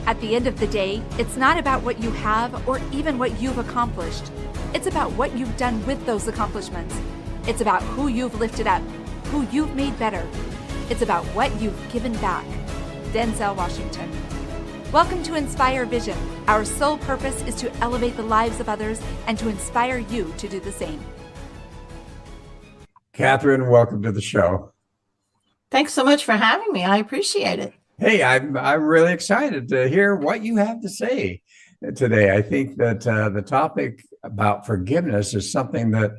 At the end of the day, it's not about what you have or even what you've accomplished. It's about what you've done with those accomplishments. It's about who you've lifted up, who you've made better. It's about what you've given back. Denzel Washington. Welcome to Inspire Vision. Our sole purpose is to elevate the lives of others and to inspire you to do the same. Katharine, welcome to the show. Thanks so much for having me. I appreciate it. Hey, I'm really excited to hear what you have to say today. I think that the topic about forgiveness is something that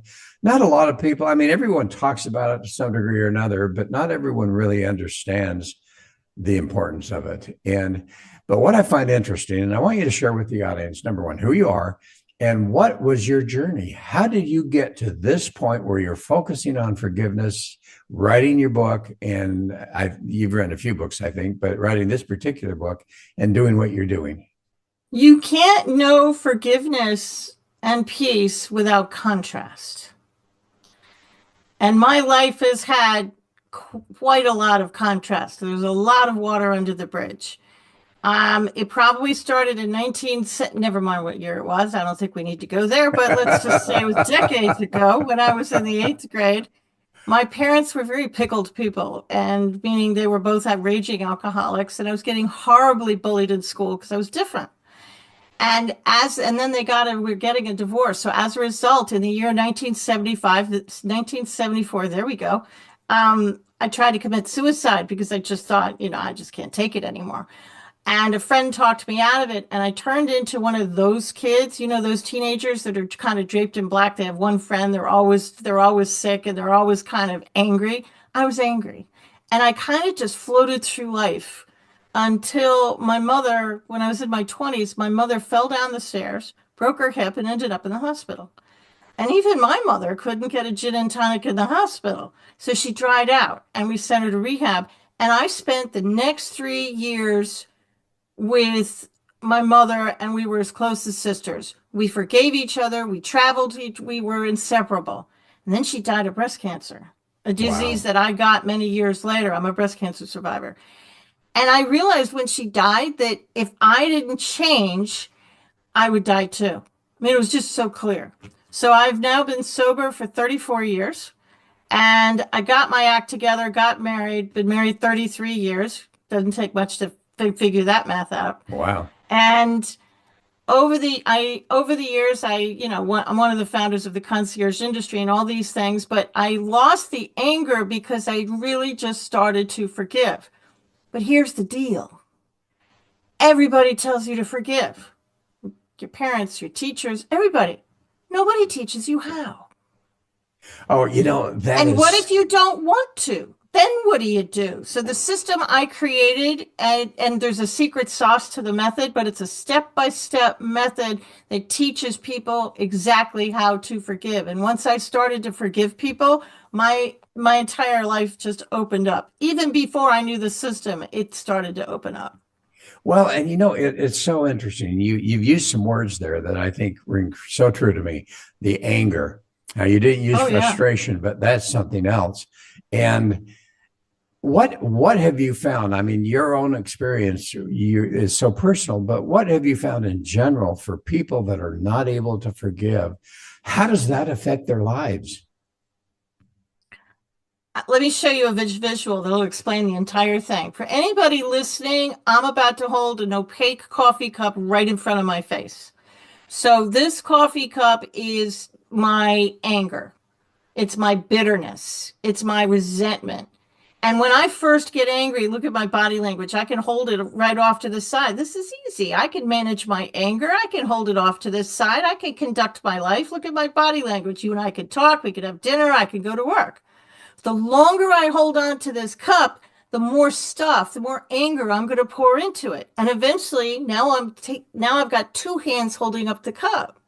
not a lot of people, everyone talks about it to some degree or another, but not everyone really understands the importance of it. But what I find interesting, and I want you to share with the audience, number one, who you are and what was your journey? How did you get to this point where you're focusing on forgiveness, writing your book, and you've written a few books, I think, but writing this particular book and doing what you're doing? You can't know forgiveness and peace without contrast. And my life has had quite a lot of contrast. There's a lot of water under the bridge. It probably started in never mind what year it was. I don't think we need to go there, but let's just say it was decades ago when I was in the 8th grade. My parents were very pickled people, and meaning they were both raging alcoholics, and I was getting horribly bullied in school because I was different. And then we're getting a divorce. So as a result, in the year 1974, there we go. I tried to commit suicide because I just thought, I just can't take it anymore. And a friend talked me out of it, and I turned into one of those kids, those teenagers that are kind of draped in black. They have one friend, they're always sick, and they're always kind of angry. I was angry. And I kind of just floated through life until my mother, when I was in my 20s, my mother fell down the stairs, broke her hip, and ended up in the hospital. And even my mother couldn't get a gin and tonic in the hospital. So she dried out, and we sent her to rehab. And I spent the next 3 years with my mother, and we were as close as sisters. We forgave each other. We traveled. We were inseparable. And then she died of breast cancer, a disease that I got many years later. I'm a breast cancer survivor. And I realized when she died that if I didn't change, I would die too. It was just so clear. So I've now been sober for 34 years, and I got my act together, got married, been married 33 years. Doesn't take much to figure that math out. Wow. And over the years, I'm one of the founders of the concierge industry and all these things, but I lost the anger because I really just started to forgive. But here's the deal. Everybody tells you to forgive. Your parents, your teachers, everybody. Nobody teaches you how. Oh, what if you don't want to? Then what do you do? So the system I created, and there's a secret sauce to the method, but it's a step-by-step method that teaches people exactly how to forgive. And once I started to forgive people, my entire life just opened up. Even before I knew the system, it started to open up. Well, and it's so interesting. You've used some words there that I think ring so true to me. The anger. Now, you didn't use frustration, but that's something else. And what have you found? Your own experience is so personal, but what have you found in general for people that are not able to forgive? How does that affect their lives? Let me show you a visual that'll explain the entire thing. For anybody listening, I'm about to hold an opaque coffee cup right in front of my face. So this coffee cup is my anger. It's my bitterness. It's my resentment. And when I first get angry, look at my body language. I can hold it right off to the side. This is easy. I can manage my anger. I can hold it off to this side. I can conduct my life. Look at my body language. You and I could talk. We could have dinner. I could go to work. The longer I hold on to this cup, the more stuff, the more anger I'm going to pour into it. And eventually, now I've got 2 hands holding up the cup.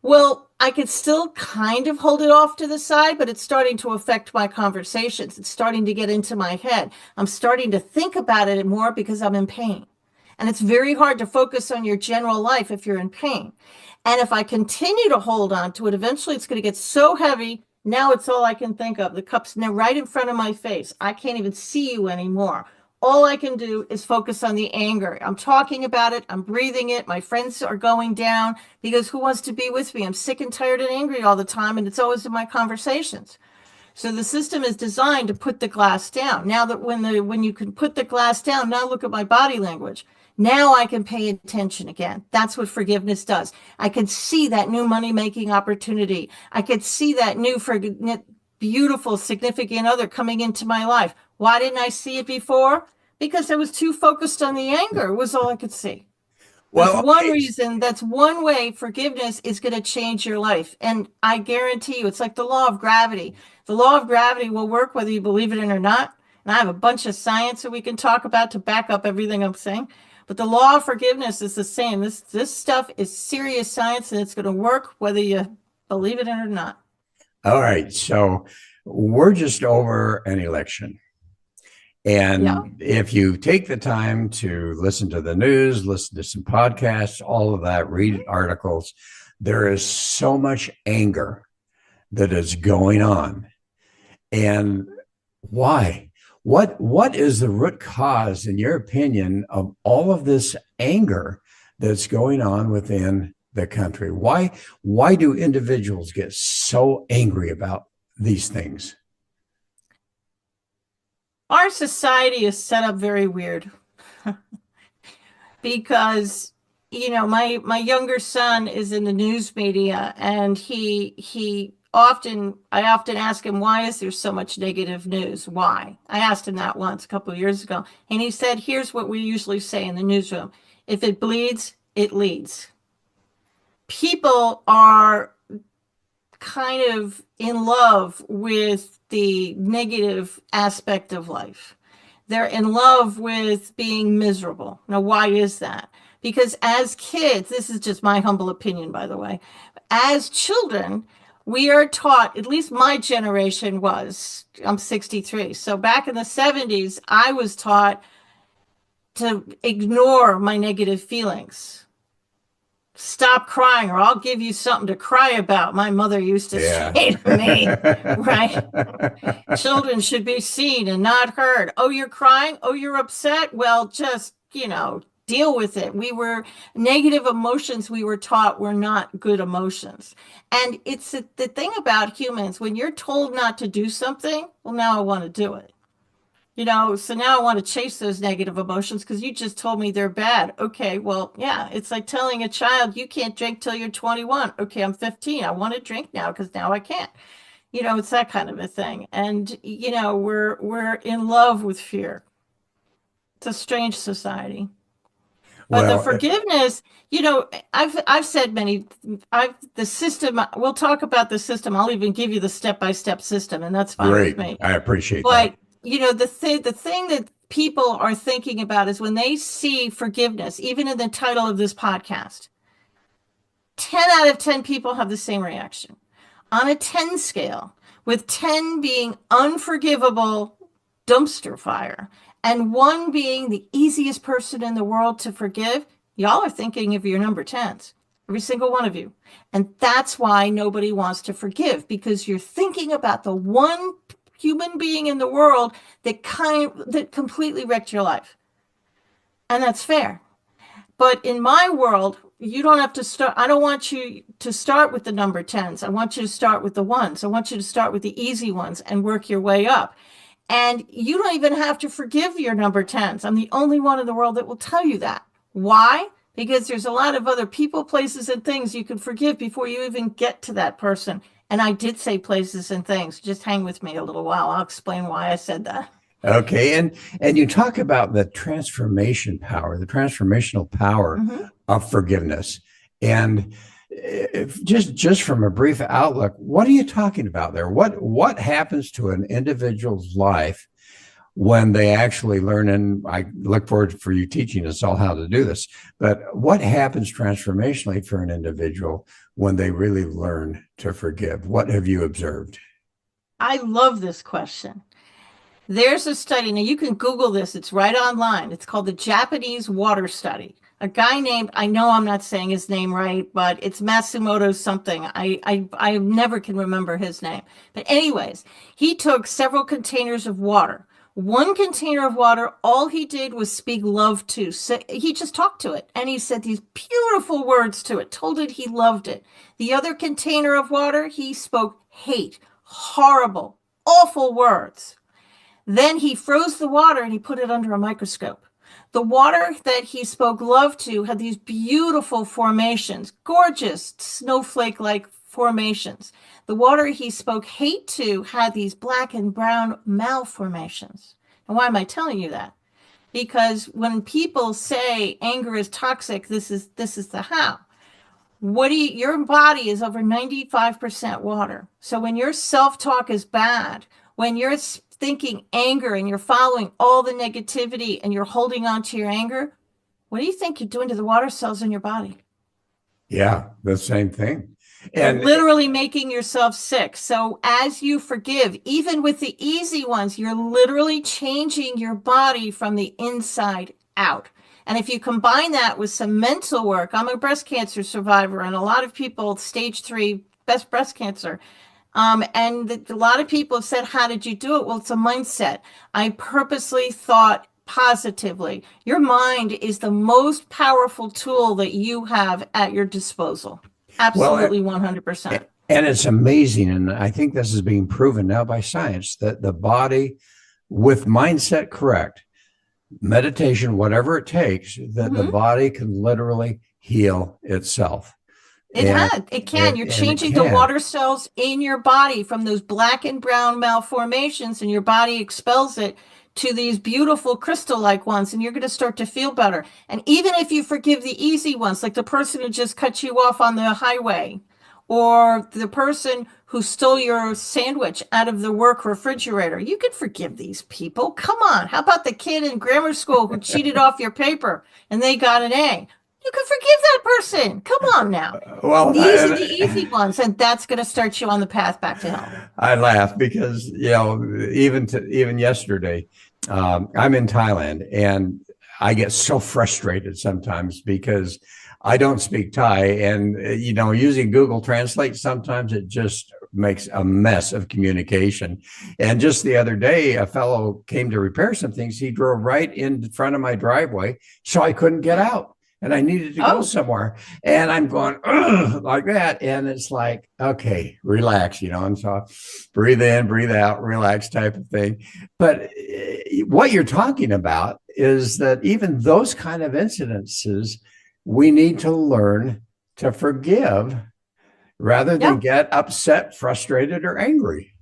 Well, I could still kind of hold it off to the side, but it's starting to affect my conversations. It's starting to get into my head. I'm starting to think about it more because I'm in pain. And it's very hard to focus on your general life if you're in pain. And if I continue to hold on to it, eventually it's going to get so heavy. Now it's all I can think of. The cup's now right in front of my face. I can't even see you anymore. all I can do is focus on the anger. I'm talking about it. I'm breathing it. My friends are going down because who wants to be with me? I'm sick and tired and angry all the time, and it's always in my conversations. So the system is designed to put the glass down. Now that when you can put the glass down, now look at my body language. Now I can pay attention again. That's what forgiveness does. I can see that new money-making opportunity. I could see that new beautiful significant other coming into my life. Why didn't I see it before? Because I was too focused on the anger. It was all I could see. That's Well, one okay. reason, that's one way forgiveness is going to change your life. And I guarantee you, it's like the law of gravity. The law of gravity will work whether you believe it in or not. And I have a bunch of science that we can talk about to back up everything I'm saying. But the law of forgiveness is the same. This stuff is serious science, and it's going to work whether you believe it in or not. All right. So we're just over an election. Yeah. And if you take the time to listen to the news, listen to some podcasts, all of that, read articles, there is so much anger that is going on. And why? What is the root cause, in your opinion, of all of this anger that's going on within the country? Why do individuals get so angry about these things? Our society is set up very weird because, my younger son is in the news media, and I often ask him, why is there so much negative news? Why? I asked him that once a couple of years ago, and he said, here's what we usually say in the newsroom. If it bleeds, it leads. People are kind of in love with the negative aspect of life. They're in love with being miserable. Now, why is that? Because as kids, this is just my humble opinion, by the way, as children, we are taught, at least my generation was, I'm 63. So back in the 70s, I was taught to ignore my negative feelings. Stop crying or I'll give you something to cry about, my mother used to say to me, right? Children should be seen and not heard. Oh, you're crying? Oh, you're upset? Well, just, deal with it. Negative emotions we were taught were not good emotions. And it's the thing about humans, when you're told not to do something, well, now I want to do it. So now I want to chase those negative emotions because you just told me they're bad. Okay, well, yeah, it's like telling a child you can't drink till you're 21. Okay, I'm 15. I want to drink now because now I can't. It's that kind of a thing. And we're in love with fear. It's a strange society. But the Well, forgiveness, I've said the system, we'll talk about the system. I'll even give you the step-by-step system, and that's fine with great. me. I appreciate that. But the thing that people are thinking about is when they see forgiveness, even in the title of this podcast, 10 out of 10 people have the same reaction. On a 10 scale, with 10 being unforgivable dumpster fire and 1 being the easiest person in the world to forgive, y'all are thinking of your number 10s, every single one of you. And that's why nobody wants to forgive, because you're thinking about the one human being in the world that completely wrecked your life. And that's fair. But in my world, you don't have to start. I don't want you to start with the number 10s. I want you to start with the ones. I want you to start with the easy ones and work your way up. And you don't even have to forgive your number 10s. I'm the only one in the world that will tell you that. Why? Because there's a lot of other people, places, and things you can forgive before you even get to that person. And I did say places and things. Just hang with me a little while. I'll explain why I said that. Okay, and you talk about the transformational power of forgiveness, and if just from a brief outlook, what are you talking about there? What happens to an individual's life when they actually learn? And I look forward for you teaching us all how to do this. But what happens transformationally for an individual when they really learn to forgive? What have you observed? I love this question. There's a study. Now you can Google this. It's right online. It's called the Japanese Water Study. A guy named, I know I'm not saying his name right, but it's Matsumoto something. I never can remember his name. But anyways, he took several containers of water, One container of water, all he did was speak love to. So he just talked to it and he said these beautiful words to it, told it he loved it. The other container of water, he spoke hate, horrible, awful words. Then he froze the water and he put it under a microscope. The water that he spoke love to had these beautiful formations, gorgeous snowflake-like formations. The water he spoke hate to had these black and brown malformations. And why am I telling you that? Because when people say anger is toxic, this is the how. Your body is over 95% water. So when your self-talk is bad, when you're thinking anger and you're following all the negativity and you're holding on to your anger, what do you think you're doing to the water cells in your body? Yeah, the same thing. And literally making yourself sick. So as you forgive, even with the easy ones, you're literally changing your body from the inside out. And if you combine that with some mental work, I'm a breast cancer survivor, and a lot of people, stage 3 breast cancer. And a lot of people have said, how did you do it? Well, it's a mindset. I purposely thought positively. Your mind is the most powerful tool that you have at your disposal. Absolutely, 100%. And it's amazing. And I think this is being proven now by science that the body, with mindset correct, meditation, whatever it takes, that the body can literally heal itself. It can. You're changing the water cells in your body from those black and brown malformations, and your body expels it to these beautiful crystal-like ones, and you're going to start to feel better. And even if you forgive the easy ones, like the person who just cut you off on the highway, or the person who stole your sandwich out of the work refrigerator, you can forgive these people. Come on. How about the kid in grammar school who cheated off your paper and they got an A? You can forgive that person. Come on now. Well, these are the easy ones, and that's going to start you on the path back to health. I laugh because, even yesterday, I'm in Thailand, and I get so frustrated sometimes because I don't speak Thai, and using Google Translate, sometimes it just makes a mess of communication. And just the other day, a fellow came to repair some things. He drove right in front of my driveway, so I couldn't get out. And I needed to go somewhere. And I'm going, like that. And it's like, okay, relax, and so breathe in, breathe out, relax type of thing. But what you're talking about is that even those kind of incidences, we need to learn to forgive rather than get upset, frustrated, or angry.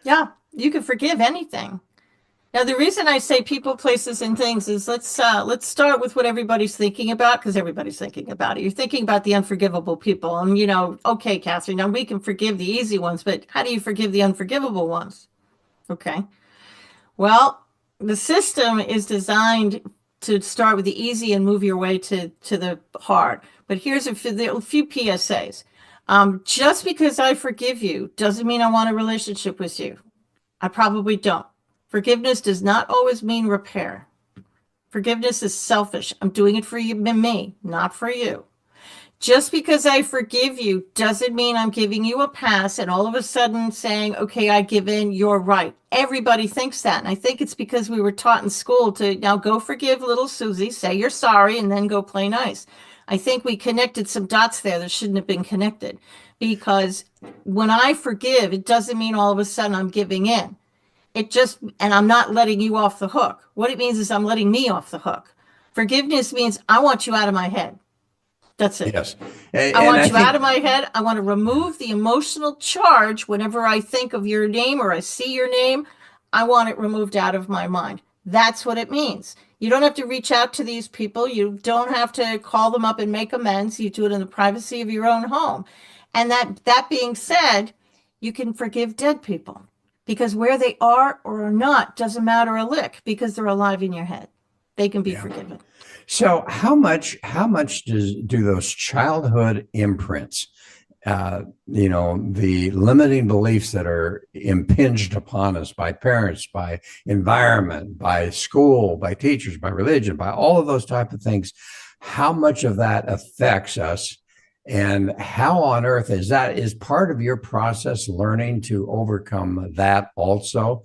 Yeah, you can forgive anything. Now, the reason I say people, places, and things is let's start with what everybody's thinking about, because everybody's thinking about it. You're thinking about the unforgivable people. And, okay, Katharine, now we can forgive the easy ones, but how do you forgive the unforgivable ones? Okay. Well, the system is designed to start with the easy and move your way to the hard. But here's a few PSAs. Just because I forgive you doesn't mean I want a relationship with you. I probably don't. Forgiveness does not always mean repair. Forgiveness is selfish. I'm doing it for you, me, not for you. Just because I forgive you doesn't mean I'm giving you a pass and all of a sudden saying, okay, I give in, you're right. Everybody thinks that. And I think it's because we were taught in school to now go forgive little Susie, say you're sorry, and then go play nice. I think we connected some dots there that shouldn't have been connected, because when I forgive, it doesn't mean all of a sudden I'm giving in. And I'm not letting you off the hook. What it means is I'm letting me off the hook. Forgiveness means I want you out of my head. That's it. Yes. I want you out of my head. I want to remove the emotional charge whenever I think of your name or I see your name. I want it removed out of my mind. That's what it means. You don't have to reach out to these people. You don't have to call them up and make amends. You do it in the privacy of your own home. And that being said, you can forgive dead people. Because where they are or are not doesn't matter a lick, because they're alive in your head. They can be forgiven. So how much do those childhood imprints, the limiting beliefs that are impinged upon us by parents, by environment, by school, by teachers, by religion, by all of those type of things, how much of that affects us? And how on earth is part of your process learning to overcome that also?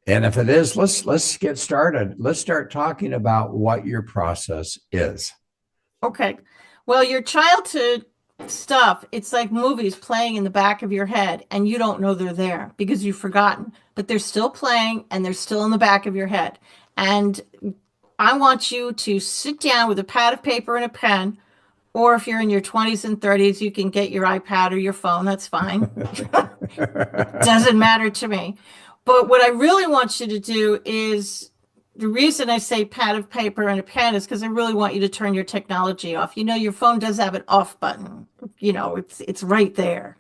And if it is, let's get started. Let's start talking about what your process is. Okay. Well, your childhood stuff, it's like movies playing in the back of your head, and you don't know they're there because you've forgotten, but they're still playing and they're still in the back of your head. And I want you to sit down with a pad of paper and a pen, or if you're in your 20s and 30s, you can get your iPad or your phone. That's fine. Doesn't matter to me. But what I really want you to do is, the reason I say pad of paper and a pen is because I really want you to turn your technology off. You know, your phone does have an off button. You know, it's right there.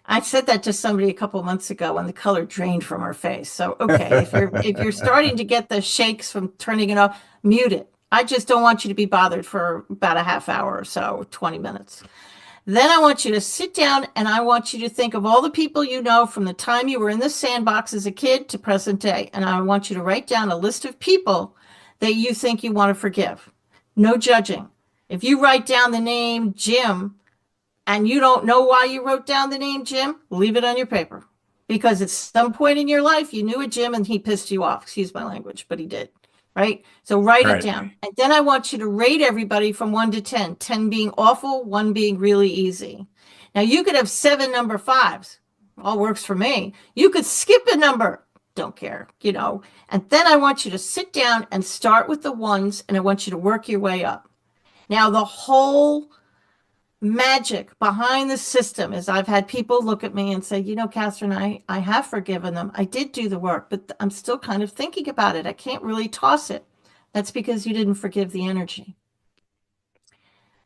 I said that to somebody a couple of months ago when the color drained from her face. So, okay, if you're starting to get the shakes from turning it off, mute it. I just don't want you to be bothered for about a half hour or so, 20 minutes. Then I want you to sit down and I want you to think of all the people you know from the time you were in the sandbox as a kid to present day. And I want you to write down a list of people that you think you want to forgive. No judging. If you write down the name Jim and you don't know why you wrote down the name Jim, leave it on your paper. Because at some point in your life, you knew a Jim and he pissed you off. Excuse my language, but he did. Right? So write it down. And then I want you to rate everybody from 1 to 10, 10 being awful, 1 being really easy. Now you could have 7 number 5s. All works for me. You could skip a number. Don't care, you know. And then I want you to sit down and start with the 1s, and I want you to work your way up. Now the whole magic behind the system is I've had people look at me and say, you know, Katharine, I have forgiven them. I did do the work, but I'm still kind of thinking about it. I can't really toss it. That's because you didn't forgive the energy.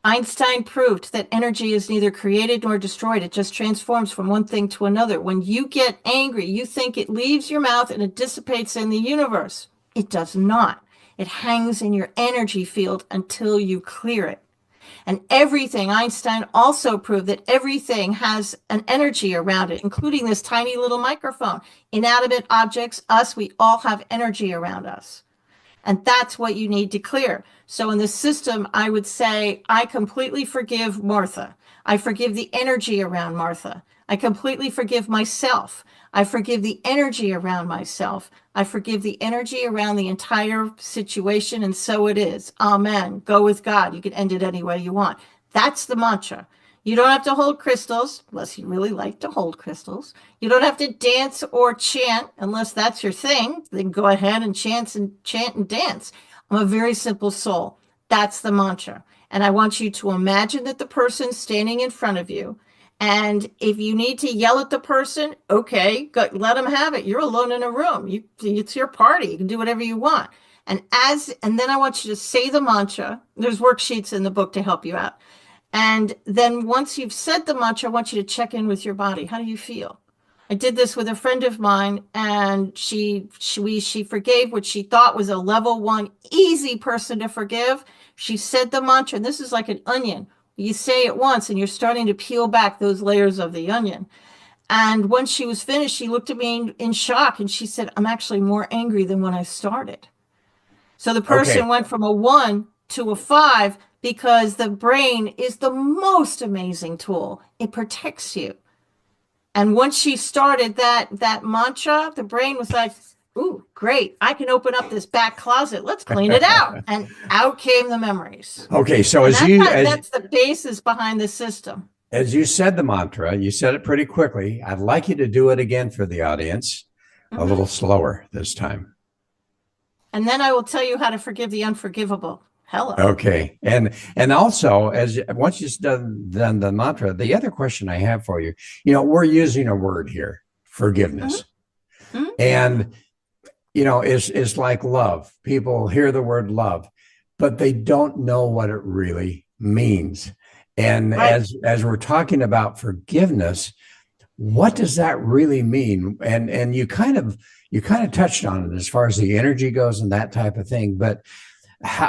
Einstein proved that energy is neither created nor destroyed. It just transforms from one thing to another. When you get angry, you think it leaves your mouth and it dissipates in the universe. It does not. It hangs in your energy field until you clear it. And everything, Einstein also proved that everything has an energy around it, including this tiny little microphone. Inanimate objects, us, we all have energy around us. And that's what you need to clear. So in the system, I would say, I completely forgive Martha. I forgive the energy around Martha. I completely forgive myself. I forgive the energy around myself. I forgive the energy around the entire situation, and so it is. Amen. Go with God. You can end it any way you want. That's the mantra. You don't have to hold crystals, unless you really like to hold crystals. You don't have to dance or chant, unless that's your thing. Then go ahead and chant and dance. I'm a very simple soul. That's the mantra. And I want you to imagine that the person's standing in front of you. And if you need to yell at the person, okay, let them have it. You're alone in a room. It's your party. You can do whatever you want. And then I want you to say the mantra. There's worksheets in the book to help you out. And then once you've said the mantra, I want you to check in with your body. How do you feel? I did this with a friend of mine, and she forgave what she thought was a level 1 easy person to forgive. She said the mantra, and this is like an onion. You say it once and you're starting to peel back those layers of the onion. And once she was finished, she looked at me in shock and she said, I'm actually more angry than when I started. So the person went from a 1 to a 5 because the brain is the most amazing tool. It protects you. And once she started that mantra, the brain was like, ooh, great. I can open up this back closet. Let's clean it out. And out came the memories. Okay. So that's the basis behind the system. As you said the mantra, you said it pretty quickly. I'd like you to do it again for the audience, a little slower this time. And then I will tell you how to forgive the unforgivable. Hello. Okay. And also, once you've done the mantra, the other question I have for you, we're using a word here, forgiveness. Mm-hmm. And it's like love. People hear the word love, but they don't know what it really means. And right. as we're talking about forgiveness, what does that really mean? And you kind of touched on it as far as the energy goes and that type of thing. But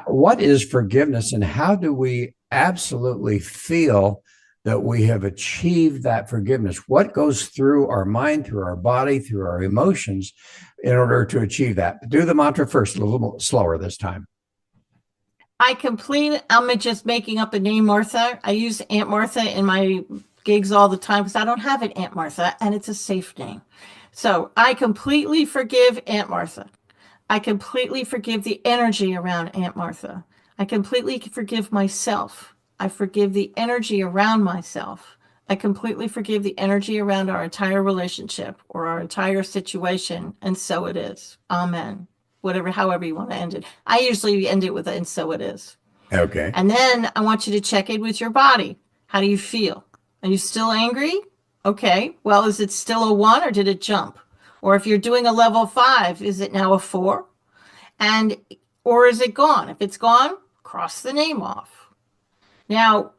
what is forgiveness, and how do we absolutely feel that we have achieved that forgiveness? What goes through our mind, through our body, through our emotions in order to achieve that? Do the mantra first, a little slower this time. I'm just making up a name, Martha. I use Aunt Martha in my gigs all the time because I don't have an Aunt Martha, and it's a safe name. So I completely forgive Aunt Martha. I completely forgive the energy around Aunt Martha. I completely forgive myself. I forgive the energy around myself. I completely forgive the energy around our entire relationship or our entire situation. And so it is. Amen. Whatever, however you want to end it. I usually end it with and so it is. Okay. And then I want you to check in with your body. How do you feel? Are you still angry? Okay. Well, is it still a 1 or did it jump? Or if you're doing a level 5, is it now a 4? And or is it gone? If it's gone, cross the name off. Now,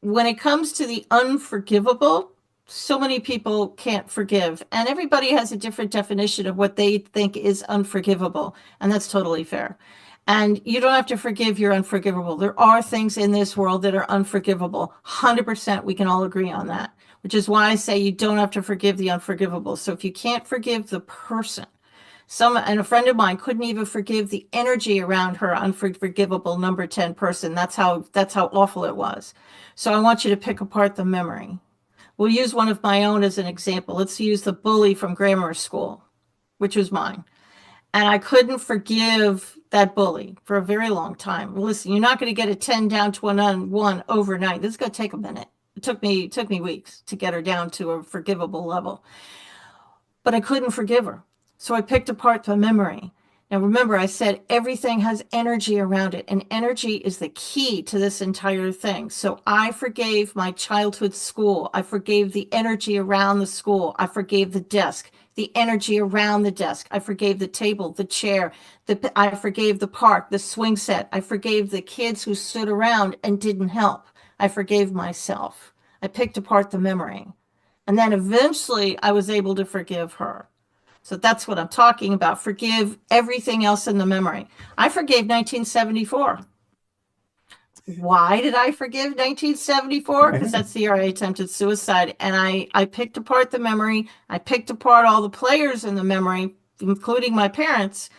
when it comes to the unforgivable, so many people can't forgive, and everybody has a different definition of what they think is unforgivable, and that's totally fair. And you don't have to forgive your unforgivable. There are things in this world that are unforgivable. 100%, we can all agree on that, which is why I say you don't have to forgive the unforgivable. So if you can't forgive the person, and a friend of mine couldn't even forgive the energy around her unforgivable number 10 person. That's how awful it was. So I want you to pick apart the memory. We'll use one of my own as an example. Let's use the bully from grammar school, which was mine. And I couldn't forgive that bully for a very long time. Well, listen, you're not going to get a 10 down to a 1 overnight. This is going to take a minute. It took me weeks to get her down to a forgivable level. But I couldn't forgive her. So I picked apart the memory. Now, remember, I said everything has energy around it, and energy is the key to this entire thing. So I forgave my childhood school. I forgave the energy around the school. I forgave the desk, the energy around the desk. I forgave the table, the chair. I forgave the park, the swing set. I forgave the kids who stood around and didn't help. I forgave myself. I picked apart the memory. And then eventually I was able to forgive her. So that's what I'm talking about. Forgive everything else in the memory. I forgave 1974. Why did I forgive 1974? Because that's the year I attempted suicide. And I picked apart the memory. I picked apart all the players in the memory, including my parents.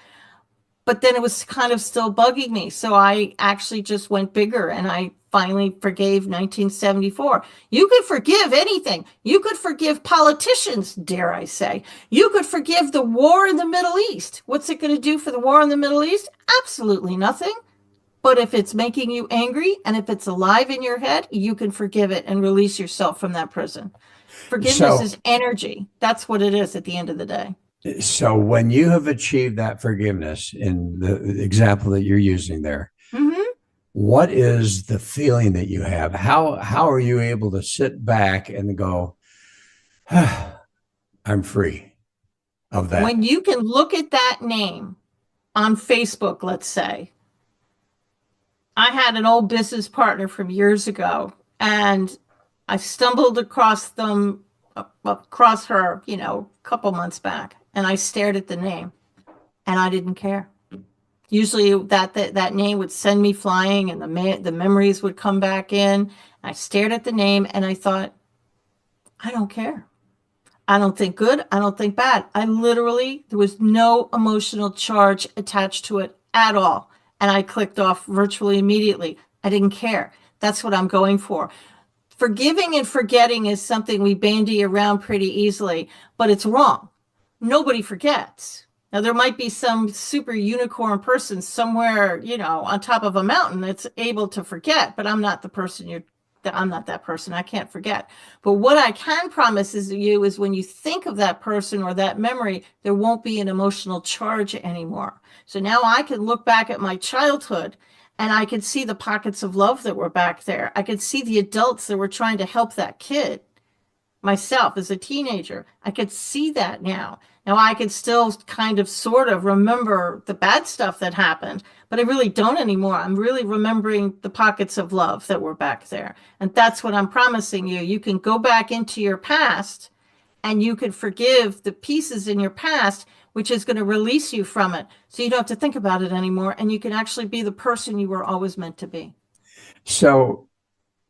But then it was kind of still bugging me. So I actually just went bigger and I finally forgave 1974. You could forgive anything. You could forgive politicians, dare I say. You could forgive the war in the Middle East. What's it going to do for the war in the Middle East? Absolutely nothing. But if it's making you angry and if it's alive in your head, you can forgive it and release yourself from that prison. Forgiveness is energy. That's what it is at the end of the day. So when you have achieved that forgiveness in the example that you're using there, what is the feeling that you have? How are you able to sit back and go, I'm free of that? When you can look at that name on Facebook, let's say, I had an old business partner from years ago, and I stumbled across her, a couple months back, and I stared at the name, and I didn't care. Usually that name would send me flying, and the memories would come back in. I stared at the name, and I thought, I don't care. I don't think good. I don't think bad. There was no emotional charge attached to it at all. And I clicked off virtually immediately. I didn't care. That's what I'm going for. Forgiving and forgetting is something we bandy around pretty easily, but it's wrong. Nobody forgets. Now, there might be some super unicorn person somewhere, on top of a mountain that's able to forget, but I'm not the person I'm not that person. I can't forget. But what I can promise is when you think of that person or that memory, there won't be an emotional charge anymore. So now I can look back at my childhood and I could see the pockets of love that were back there. I could see the adults that were trying to help that kid. Myself as a teenager, I could see that now. Now I could still kind of sort of remember the bad stuff that happened, but I really don't anymore. I'm really remembering the pockets of love that were back there. And that's what I'm promising you. You can go back into your past and you can forgive the pieces in your past, which is going to release you from it. So you don't have to think about it anymore. And you can actually be the person you were always meant to be. So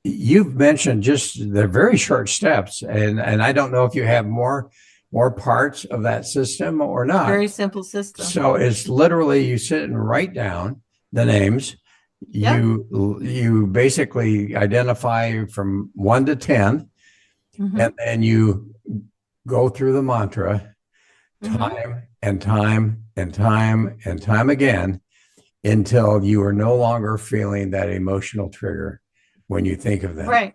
you've mentioned just the very short steps, and I don't know if you have more parts of that system or not. Very simple system. So it's literally you sit and write down the names. Yep. You basically identify from 1 to 10, and then you go through the mantra. Mm-hmm. time and time and time and time again until you are no longer feeling that emotional trigger when you think of them. Right.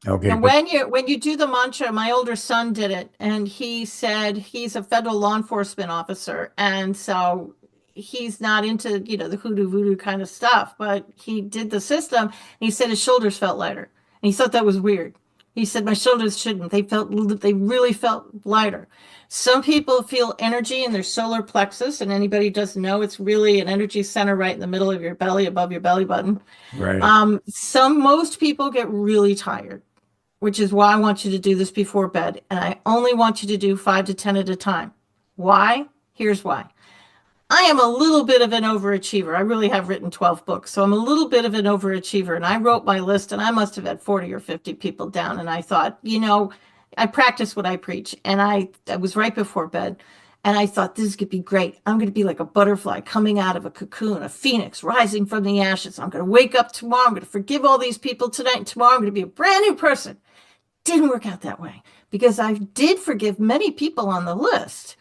Okay, And but when you do the mantra, my older son did it, and he said he's a federal law enforcement officer, and so he's not into, the hoodoo voodoo kind of stuff, but he did the system, and he said his shoulders felt lighter. And he thought that was weird. He said my shoulders shouldn't. They really felt lighter. Some people feel energy in their solar plexus, and anybody who doesn't know, it's really an energy center right in the middle of your belly, above your belly button. right. Most people get really tired, which is why I want you to do this before bed. And I only want you to do 5 to 10 at a time. Why? Here's why. I am a little bit of an overachiever. I really have written 12 books, so I'm a little bit of an overachiever. And I wrote my list, and I must have had 40 or 50 people down. And I thought, I practice what I preach. And I was right before bed. And I thought, this could be great. I'm going to be like a butterfly coming out of a cocoon, a phoenix rising from the ashes. I'm going to wake up tomorrow. I'm going to forgive all these people tonight. And tomorrow I'm going to be a brand new person. Didn't work out that way because I did forgive many people on the list,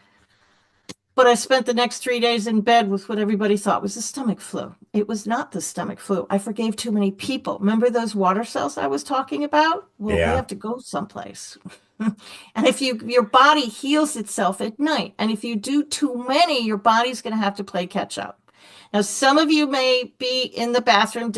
but I spent the next 3 days in bed with what everybody thought was the stomach flu. It was not the stomach flu. I forgave too many people. Remember those water cells I was talking about? Well, they Yeah. have to go someplace. And if your body heals itself at night, and if you do too many, your body's going to have to play catch up. Now, some of you may be in the bathroom,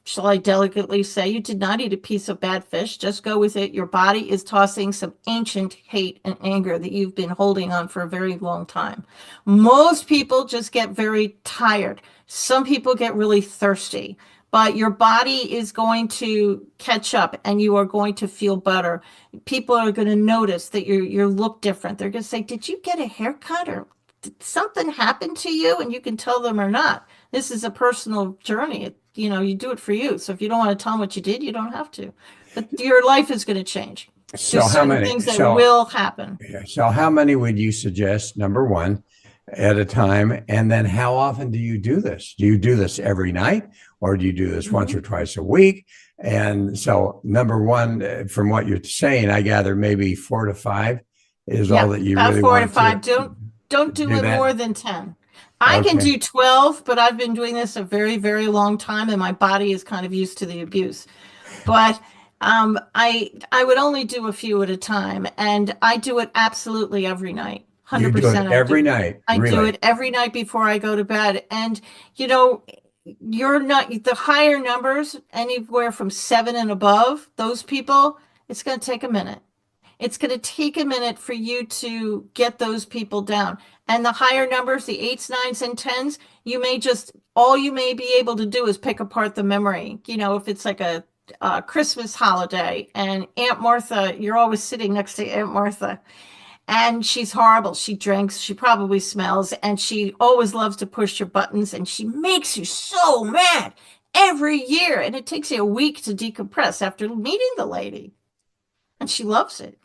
shall I delicately say, you did not eat a piece of bad fish. Just go with it. Your body is tossing some ancient hate and anger that you've been holding on for a very long time. Most people just get very tired. Some people get really thirsty, but your body is going to catch up and you are going to feel better. People are going to notice that you look different. They're going to say, did you get a haircut, or did something happen to you? And you can tell them or not. This is a personal journey. You do it for you. So if you don't want to tell them what you did, you don't have to. But your life is going to change. So There's how certain many? things that will happen. Yeah, so how many would you suggest, number one, at a time? And then how often do you do this? Do you do this every night, or do you do this once or twice a week? And so number one, from what you're saying, I gather maybe 4 to 5 is all Yeah, that you about really 4 to 5. want Don't to do do it more that. than 10. I can Okay. do 12, but I've been doing this a very, very long time, and my body is kind of used to the abuse. But I would only do a few at a time, and I do it absolutely every night. You do it 100% I do. every night, I do really? it every night before I go to bed. And you know, you're not the higher numbers, anywhere from 7 and above, those people, it's going to take a minute. It's going to take a minute for you to get those people down. And the higher numbers, the eights, nines, and tens, all you may be able to do is pick apart the memory. If it's like a Christmas holiday and Aunt Martha, you're always sitting next to Aunt Martha, and she's horrible. She drinks, she probably smells, and she always loves to push your buttons, and she makes you so mad every year. And it takes you a week to decompress after meeting the lady, and she loves it.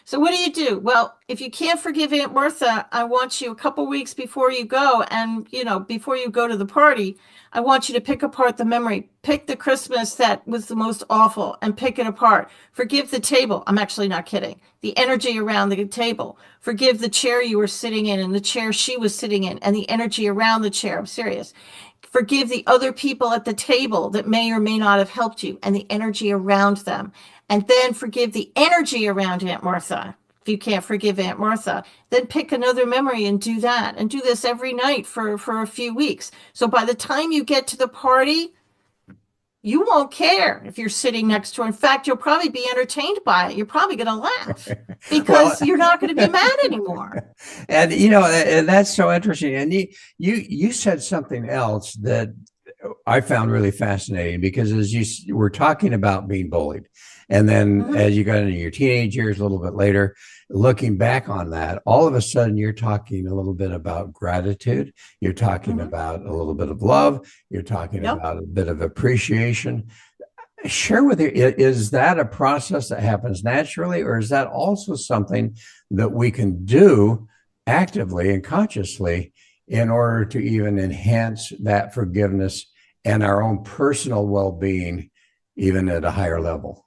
So what do? Well, if you can't forgive Aunt Martha, I want you a couple weeks before you go, and before you go to the party, I want you to pick apart the memory. Pick the Christmas that was the most awful and pick it apart. Forgive the table. I'm actually not kidding. The energy around the table. Forgive the chair you were sitting in and the chair she was sitting in and the energy around the chair. I'm serious. Forgive the other people at the table that may or may not have helped you and the energy around them. And then forgive the energy around Aunt Martha. If you can't forgive Aunt Martha, then pick another memory and do that. And do this every night for a few weeks. So by the time you get to the party, you won't care if you're sitting next to her. In fact, you'll probably be entertained by it. You're probably going to laugh Well, because you're not going to be mad anymore. and and that's so interesting. And you said something else that I found really fascinating, because as you were talking about being bullied, and then as you got into your teenage years a little bit later, looking back on that, all of a sudden you're talking a little bit about gratitude. You're talking about a little bit of love. You're talking Yep. about a bit of appreciation. Share with you, is that a process that happens naturally, or is that also something that we can do actively and consciously in order to even enhance that forgiveness and our own personal well-being, even at a higher level?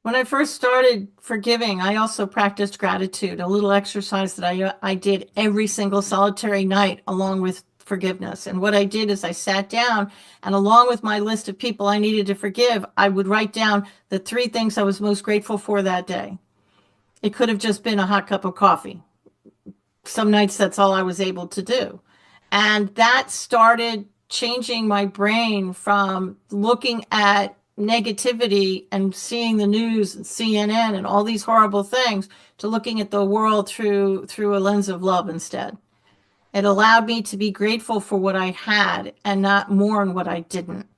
When I first started forgiving, I also practiced gratitude, a little exercise that I did every single solitary night along with forgiveness. And what I did is I sat down and along with my list of people I needed to forgive, I would write down the 3 things I was most grateful for that day. It could have just been a hot cup of coffee. Some nights that's all I was able to do. And that started changing my brain from looking at negativity and seeing the news and CNN and all these horrible things to looking at the world through a lens of love instead. It allowed me to be grateful for what I had and not mourn what I didn't.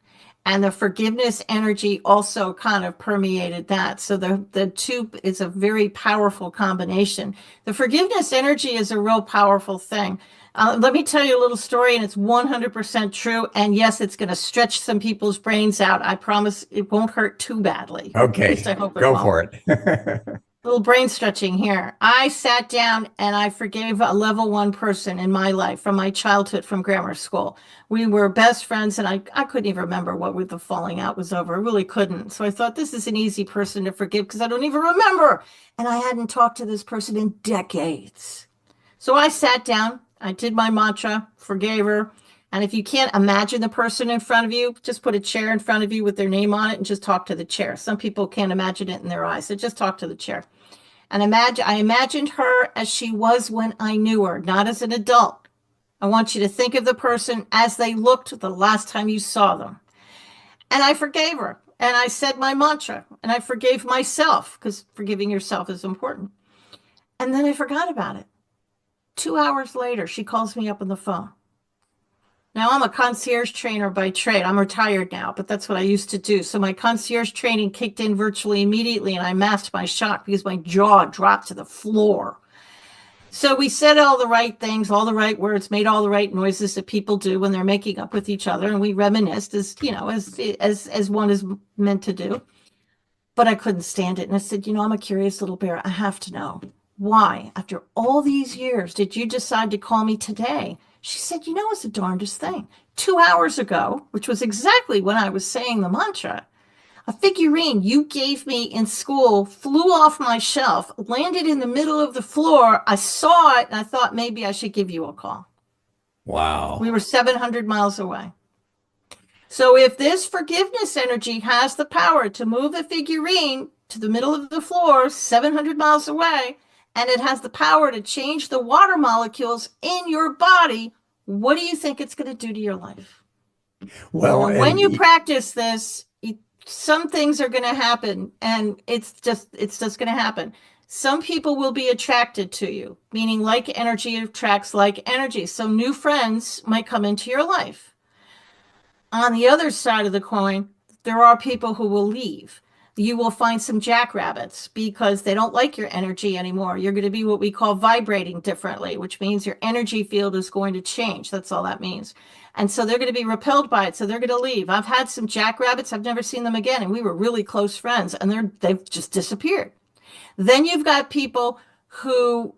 And the forgiveness energy also kind of permeated that. So the two is a very powerful combination. The forgiveness energy is a real powerful thing. Let me tell you a little story, and it's 100% true. And yes, it's going to stretch some people's brains out. I promise it won't hurt too badly. Okay, at least I hope it go won't. for it. Little brain stretching here. I sat down and I forgave a level 1 person in my life from my childhood from grammar school. We were best friends and I couldn't even remember what the falling out was over. I really couldn't. So I thought this is an easy person to forgive because I don't even remember. And I hadn't talked to this person in decades. So I sat down, I did my mantra, forgave her. And if you can't imagine the person in front of you, just put a chair in front of you with their name on it and just talk to the chair. Some people can't imagine it in their eyes, so just talk to the chair. And I imagined her as she was when I knew her, not as an adult. I want you to think of the person as they looked the last time you saw them. And I forgave her. And I said my mantra. And I forgave myself, because forgiving yourself is important. And then I forgot about it. 2 hours later, she calls me up on the phone. Now, I'm a concierge trainer by trade. I'm retired now, but that's what I used to do. So my concierge training kicked in virtually immediately, and I masked my shock because my jaw dropped to the floor. So we said all the right things, all the right words, made all the right noises that people do when they're making up with each other, and we reminisced as, you know, as one is meant to do. But I couldn't stand it, and I said, you know, I'm a curious little bear. I have to know. Why, after all these years, did you decide to call me today? She said, you know, it's the darndest thing. 2 hours ago, which was exactly when I was saying the mantra, a figurine you gave me in school flew off my shelf, landed in the middle of the floor. I saw it and I thought maybe I should give you a call. Wow. We were 700 miles away. So if this forgiveness energy has the power to move a figurine to the middle of the floor, 700 miles away, and it has the power to change the water molecules in your body, what do you think it's going to do to your life? Well, Now, when you practice this, some things are going to happen, and it's just going to happen. Some people will be attracted to you, meaning like energy attracts like energy. So new friends might come into your life. On the other side of the coin, there are people who will leave. You will find some jackrabbits because they don't like your energy anymore. You're going to be what we call vibrating differently, which means your energy field is going to change. That's all that means. And so they're going to be repelled by it. So they're going to leave. I've had some jackrabbits. I've never seen them again. And we were really close friends and they've just disappeared. Then you've got people who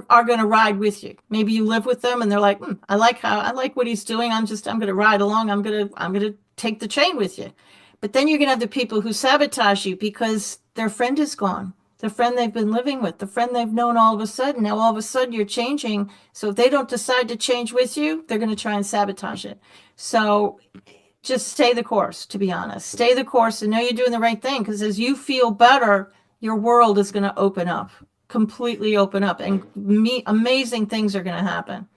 are going to ride with you. Maybe you live with them and they're like, I like what he's doing. I'm going to ride along. I'm going to take the train with you. But then you're going to have the people who sabotage you because their friend is gone. The friend they've been living with, the friend they've known all of a sudden. Now, all of a sudden, you're changing. So if they don't decide to change with you, they're going to try and sabotage it. So just stay the course, to be honest. Stay the course and know you're doing the right thing. Because as you feel better, your world is going to open up, completely open up. And amazing things are going to happen.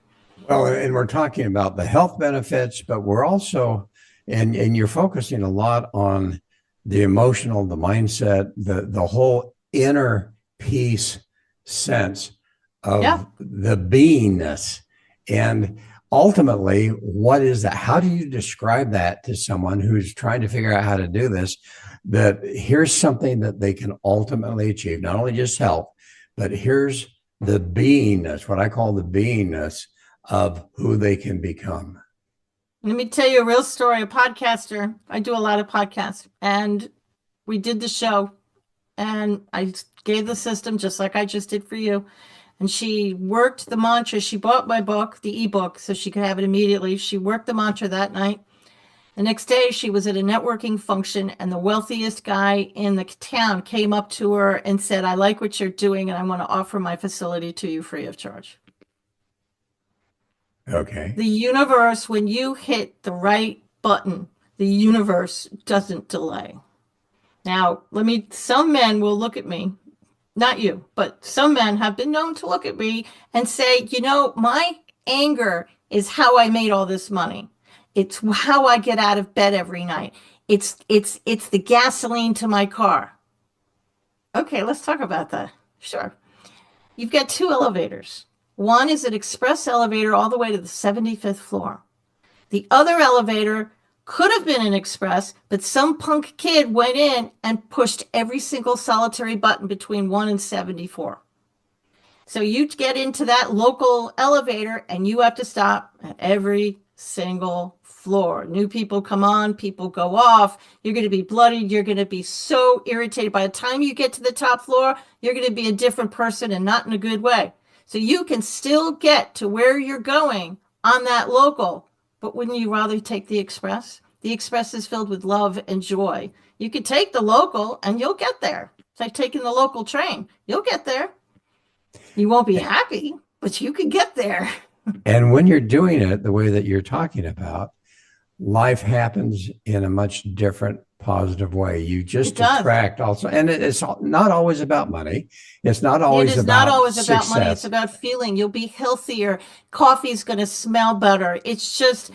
Well, and we're talking about the health benefits, but we're also... And you're focusing a lot on the emotional, the mindset, the whole inner peace sense of the beingness. And ultimately, what is that? How do you describe that to someone who's trying to figure out how to do this? That here's something that they can ultimately achieve, not only just health, but here's the beingness, what I call the beingness of who they can become. Let me tell you a real story. A podcaster, I do a lot of podcasts, and we did the show, and I gave the system just like I just did for you. And she worked the mantra. She bought my book, the ebook, so she could have it immediately. She worked the mantra that night. The next day, she was at a networking function, and the wealthiest guy in the town came up to her and said, I like what you're doing, and I want to offer my facility to you free of charge. Okay. The universe, when you hit the right button, the universe doesn't delay. Now, some men will look at me, not you, but some men have been known to look at me and say, my anger is how I made all this money. It's how I get out of bed every night. It's the gasoline to my car. Okay, let's talk about that. Sure. You've got 2 elevators. One is an express elevator all the way to the 75th floor. The other elevator could have been an express, but some punk kid went in and pushed every single solitary button between 1 and 74. So you get into that local elevator and you have to stop at every single floor. New people come on, people go off. You're going to be bloodied. You're going to be so irritated. By the time you get to the top floor, you're going to be a different person, and not in a good way. So you can still get to where you're going on that local, but wouldn't you rather take the express? The express is filled with love and joy. You could take the local and you'll get there. It's like taking the local train. You'll get there. You won't be happy, but you can get there. And when you're doing it the way that you're talking about, life happens in a much different positive way. You just attract also, and it's not always about money. It's not always It is about not always success. about money. It's about feeling. You'll be healthier. Coffee's going to smell better. It's just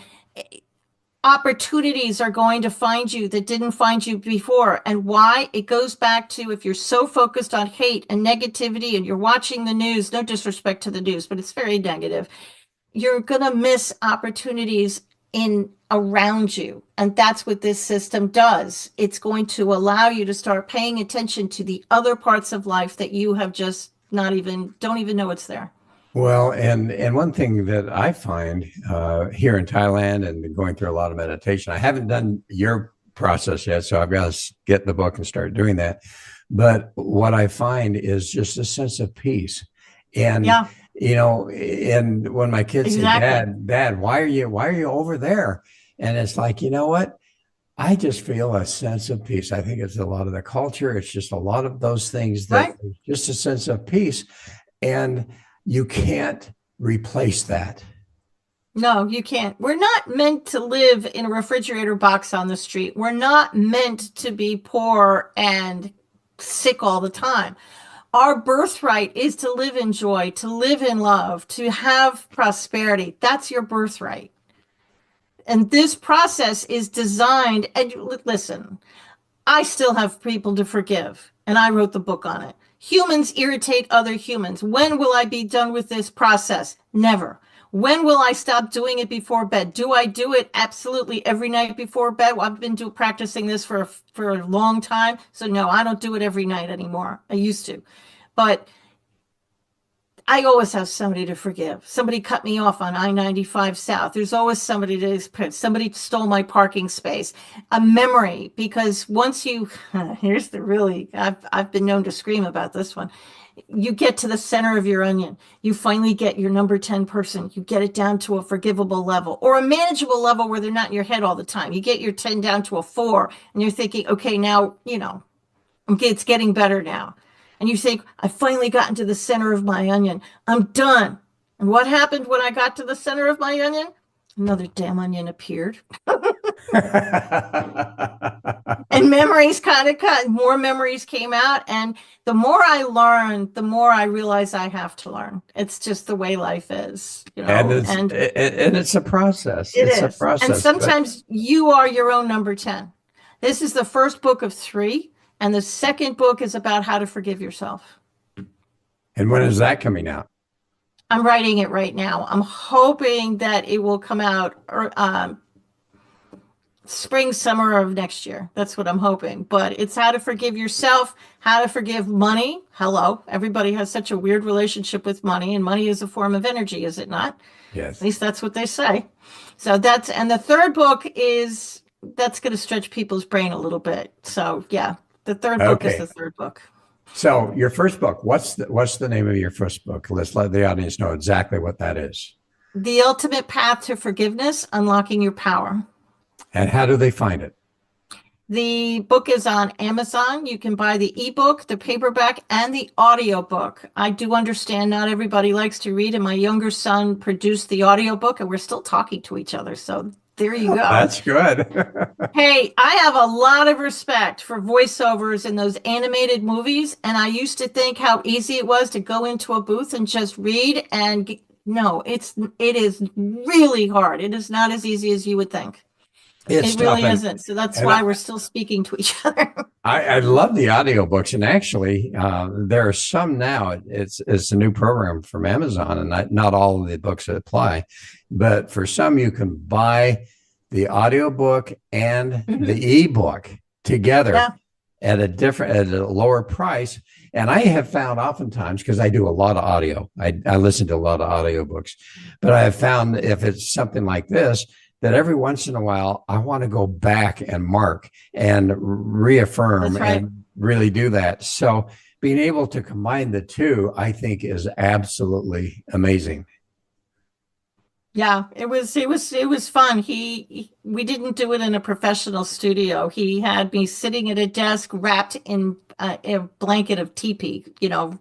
opportunities are going to find you that didn't find you before. And why? It goes back to, if you're so focused on hate and negativity and you're watching the news, no disrespect to the news, but it's very negative, you're going to miss opportunities in around you. And that's what this system does. It's going to allow you to start paying attention to the other parts of life that you have just don't even know it's there. Well, and one thing that I find here in Thailand and going through a lot of meditation, I haven't done your process yet, so I've got to get the book and start doing that. But what I find is just a sense of peace. And and when my kids say, Dad, why are you over there? And it's like, you know what? I just feel a sense of peace. I think it's a lot of the culture. It's just a lot of those things that just a sense of peace. And you can't replace that. No, you can't. We're not meant to live in a refrigerator box on the street. We're not meant to be poor and sick all the time. Our birthright is to live in joy, to live in love, to have prosperity. That's your birthright. And this process is designed, and listen, I still have people to forgive, and I wrote the book on it. Humans irritate other humans. When will I be done with this process? Never. When will I stop doing it before bed? Do I do it absolutely every night before bed? Well, I've been practicing this for a long time. So no, I don't do it every night anymore. I used to. But I always have somebody to forgive. Somebody cut me off on I-95 South. There's always somebody stole my parking space. A memory, because once here's the really, I've been known to scream about this one. You get to the center of your onion. You finally get your number 10 person. You get it down to a forgivable level or a manageable level where they're not in your head all the time. You get your 10 down to a 4 and you're thinking, okay, now, it's getting better now. And you think, I finally gotten to the center of my onion. I'm done. And what happened when I got to the center of my onion? Another damn onion appeared. And memories more memories came out. And the more I learned, the more I realize I have to learn. It's just the way life is. And it's a process. It's a process. And sometimes you are your own number 10. This is the first book of 3. And the second book is about how to forgive yourself. And when is that coming out? I'm writing it right now. I'm hoping that it will come out spring, summer of next year. That's what I'm hoping. But it's how to forgive yourself, how to forgive money. Hello. Everybody has such a weird relationship with money, and money is a form of energy, is it not? Yes. At least that's what they say. So and the third book that's going to stretch people's brain a little bit. So yeah. The third book is the third book. So your first book, what's the name of your first book? Let's let the audience know exactly what that is. The Ultimate Path to Forgiveness, Unlocking Your Power. And how do they find it? The book is on Amazon. You can buy the ebook, the paperback, and the audiobook. I do understand not everybody likes to read, and my younger son produced the audiobook, and we're still talking to each other. So there you go. That's good. Hey, I have a lot of respect for voiceovers in those animated movies, and I used to think how easy it was to go into a booth and just read. And no, it is really hard. It is not as easy as you would think. It's It really tough. isn't. So that's And why we're still speaking to each other. I love the audiobooks. And actually, there are some now. It's a new program from Amazon, and not all of the books apply. But for some, you can buy the audiobook and the ebook together at a lower price. And I have found oftentimes, because I do a lot of audio, I listen to a lot of audiobooks, but I have found if it's something like this, that every once in a while, I want to go back and mark and reaffirm and really do that. So being able to combine the two, I think, is absolutely amazing. Yeah, it was fun. We didn't do it in a professional studio. He had me sitting at a desk wrapped in a blanket of teepee,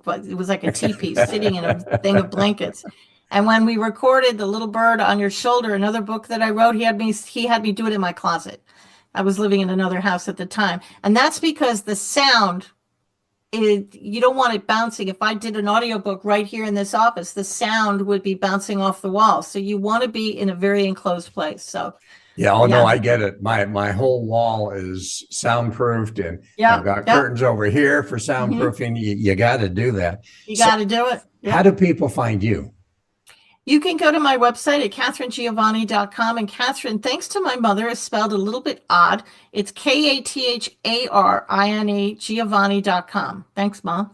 but it was like a teepee sitting in a thing of blankets. And when we recorded The Little Bird on Your Shoulder, another book that I wrote, he had me do it in my closet. I was living in another house at the time. And that's because the sound, you don't want it bouncing. If I did an audiobook right here in this office, the sound would be bouncing off the wall. So you want to be in a very enclosed place. So yeah, no, I get it. My whole wall is soundproofed, and I've got curtains over here for soundproofing. You got to do that. You got to do it. Yep. How do people find you? You can go to my website at katharinegiovanni.com. And Katharine, thanks to my mother, is spelled a little bit odd. It's Katharine Giovanni.com. Thanks, Mom.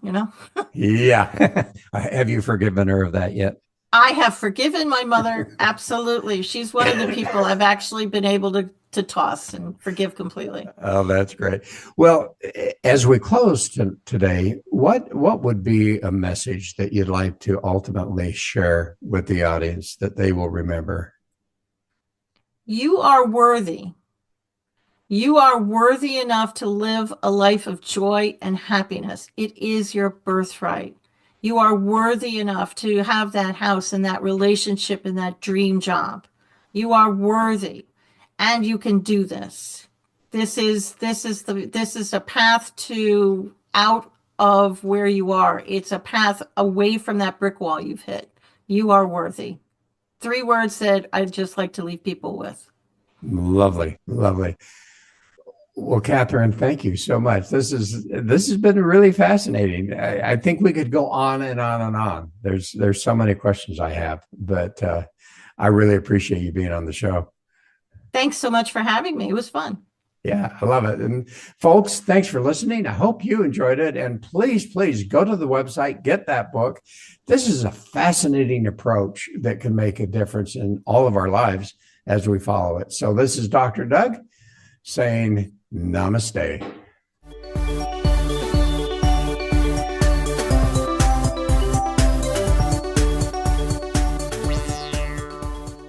Yeah. Have you forgiven her of that yet? I have forgiven my mother. Absolutely. She's one of the people I've actually been able to toss and forgive completely. Oh, that's great. Well, as we close today, what would be a message that you'd like to ultimately share with the audience that they will remember? You are worthy. You are worthy enough to live a life of joy and happiness. It is your birthright. You are worthy enough to have that house and that relationship and that dream job. You are worthy. And you can do this. This is a path to out of where you are. It's a path away from that brick wall you've hit. You are worthy. 3 words that I'd just like to leave people with. Lovely, lovely. Well, Katharine, thank you so much. This has been really fascinating. I think we could go on and on and on. There's so many questions I have, but I really appreciate you being on the show. Thanks so much for having me. It was fun. Yeah, I love it. And folks, thanks for listening. I hope you enjoyed it. And please go to the website, get that book. This is a fascinating approach that can make a difference in all of our lives as we follow it. So this is Dr. Doug saying namaste.